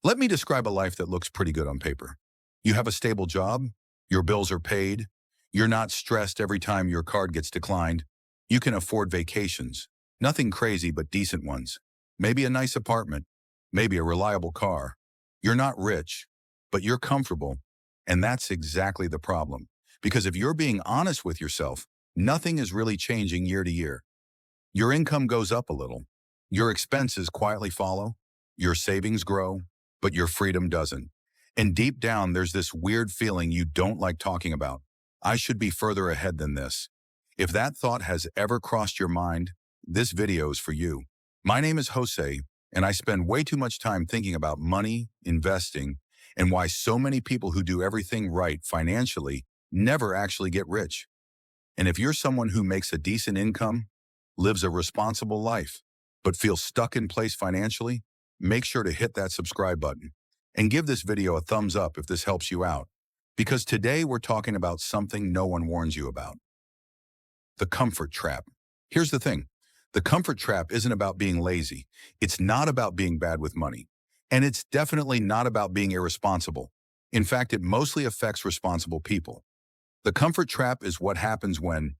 Let me describe a life that looks pretty good on paper. You have a stable job, your bills are paid, you're not stressed every time your card gets declined, you can afford vacations, nothing crazy but decent ones, maybe a nice apartment, maybe a reliable car. You're not rich, but you're comfortable, and that's exactly the problem. Because if you're being honest with yourself, nothing is really changing year to year. Your income goes up a little, your expenses quietly follow, your savings grow, but your freedom doesn't. And deep down, there's this weird feeling you don't like talking about. I should be further ahead than this. If that thought has ever crossed your mind, this video is for you. My name is Jose, and I spend way too much time thinking about money, investing, and why so many people who do everything right financially never actually get rich. And if you're someone who makes a decent income, lives a responsible life, but feels stuck in place financially, make sure to hit that subscribe button and give this video a thumbs up if this helps you out. Because today we're talking about something no one warns you about. The comfort trap. Here's the thing. The comfort trap isn't about being lazy. It's not about being bad with money. And it's definitely not about being irresponsible. In fact, it mostly affects responsible people. The comfort trap is what happens when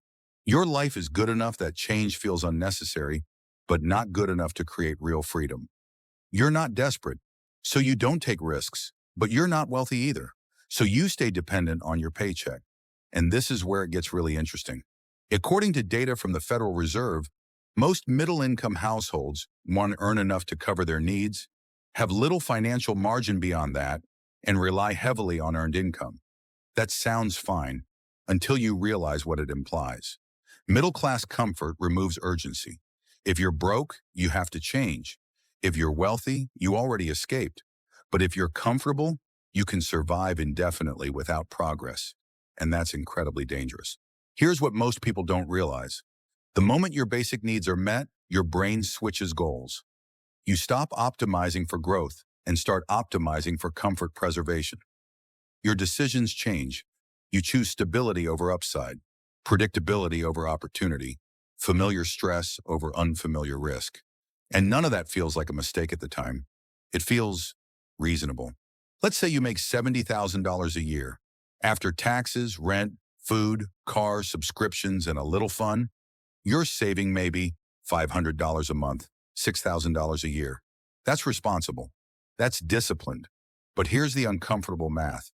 your life is good enough that change feels unnecessary, but not good enough to create real freedom. You're not desperate, so you don't take risks, but you're not wealthy either, so you stay dependent on your paycheck. And this is where it gets really interesting. According to data from the Federal Reserve, most middle-income households want to earn enough to cover their needs, have little financial margin beyond that, and rely heavily on earned income. That sounds fine until you realize what it implies. Middle-class comfort removes urgency. If you're broke, you have to change. If you're wealthy, you already escaped. But if you're comfortable, you can survive indefinitely without progress. And that's incredibly dangerous. Here's what most people don't realize. The moment your basic needs are met, your brain switches goals. You stop optimizing for growth and start optimizing for comfort preservation. Your decisions change. You choose stability over upside, predictability over opportunity, familiar stress over unfamiliar risk. And none of that feels like a mistake at the time. It feels reasonable. Let's say you make $70,000 a year. After taxes, rent, food, cars, subscriptions, and a little fun, you're saving maybe $500 a month, $6,000 a year. That's responsible. That's disciplined. But here's the uncomfortable math.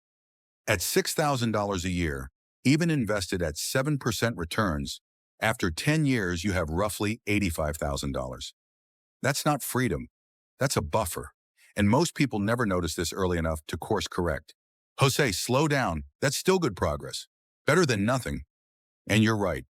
At $6,000 a year, even invested at 7% returns, after 10 years you have roughly $85,000. That's not freedom. That's a buffer. And most people never notice this early enough to course correct. Jose, slow down. That's still good progress. Better than nothing. And you're right.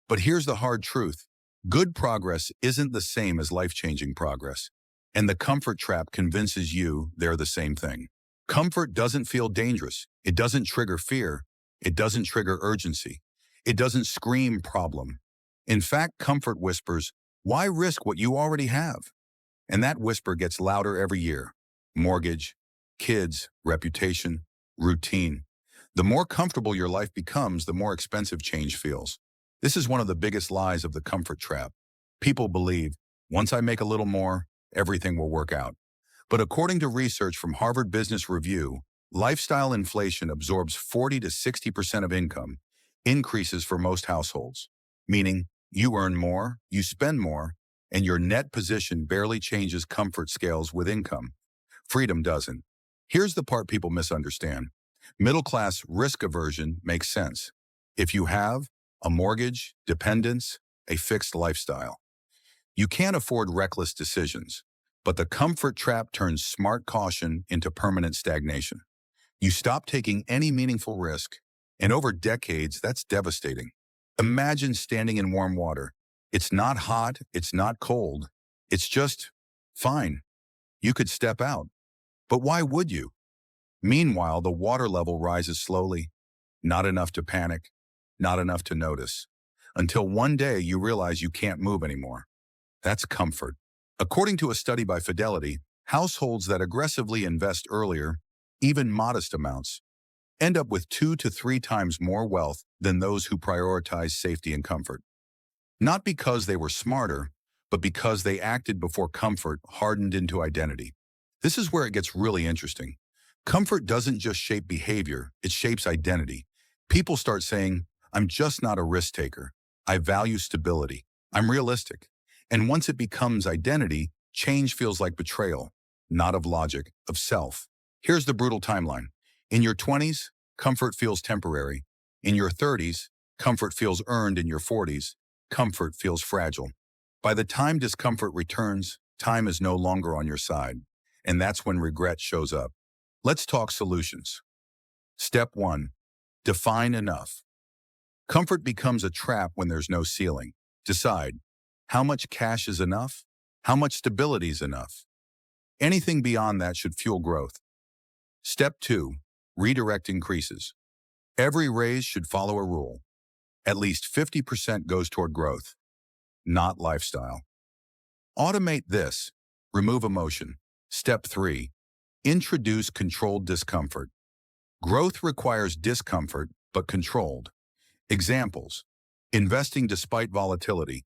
But here's the hard truth. Good progress isn't the same as life-changing progress. And the comfort trap convinces you they're the same thing. Comfort doesn't feel dangerous. It doesn't trigger fear. It doesn't trigger urgency. It doesn't scream problem. In fact, comfort whispers, why risk what you already have? And that whisper gets louder every year. Mortgage, kids, reputation, routine. The more comfortable your life becomes, the more expensive change feels. This is one of the biggest lies of the comfort trap. People believe, once I make a little more, everything will work out. But according to research from Harvard Business Review, lifestyle inflation absorbs 40 to 60% of income, increases for most households. Meaning, you earn more, you spend more, and your net position barely changes comfort scales with income. Freedom doesn't. Here's the part people misunderstand. Middle-class risk aversion makes sense. If you have a mortgage, dependents, a fixed lifestyle, you can't afford reckless decisions. But the comfort trap turns smart caution into permanent stagnation. You stop taking any meaningful risk, and over decades, that's devastating. Imagine standing in warm water. It's not hot, it's not cold, it's just fine. You could step out. But why would you? Meanwhile, the water level rises slowly, not enough to panic, not enough to notice, until one day you realize you can't move anymore. That's comfort. According to a study by Fidelity, households that aggressively invest earlier, even modest amounts, end up with 2 to 3 times more wealth than those who prioritize safety and comfort. Not because they were smarter, but because they acted before comfort hardened into identity. This is where it gets really interesting. Comfort doesn't just shape behavior, it shapes identity. People start saying, I'm just not a risk taker. I value stability. I'm realistic. And once it becomes identity, change feels like betrayal, not of logic, of self. Here's the brutal timeline. In your 20s, comfort feels temporary. In your 30s, comfort feels earned. In your 40s, comfort feels fragile. By the time discomfort returns, time is no longer on your side. And that's when regret shows up. Let's talk solutions. Step 1. Define enough. Comfort becomes a trap when there's no ceiling. Decide, how much cash is enough? How much stability is enough? Anything beyond that should fuel growth. Step 2. Redirect increases. Every raise should follow a rule. At least 50% goes toward growth, not lifestyle. Automate this. Remove emotion. Step 3. Introduce controlled discomfort. Growth requires discomfort, but controlled. Examples: investing despite volatility,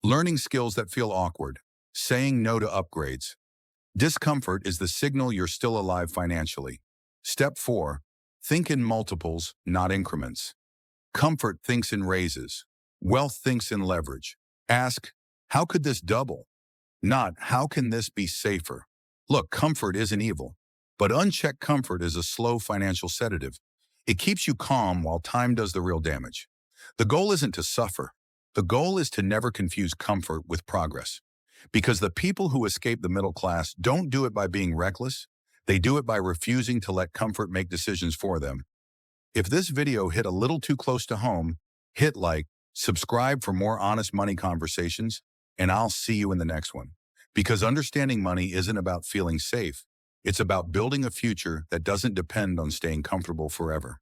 learning skills that feel awkward, saying no to upgrades. Discomfort is the signal you're still alive financially. Step 4. Think in multiples, not increments. Comfort thinks in raises. Wealth thinks in leverage. Ask, how could this double? Not, how can this be safer? Look, comfort isn't evil, but unchecked comfort is a slow financial sedative. It keeps you calm while time does the real damage. The goal isn't to suffer. The goal is to never confuse comfort with progress. Because the people who escape the middle class don't do it by being reckless. They do it by refusing to let comfort make decisions for them. If this video hit a little too close to home, hit like, subscribe for more honest money conversations, and I'll see you in the next one. Because understanding money isn't about feeling safe. It's about building a future that doesn't depend on staying comfortable forever.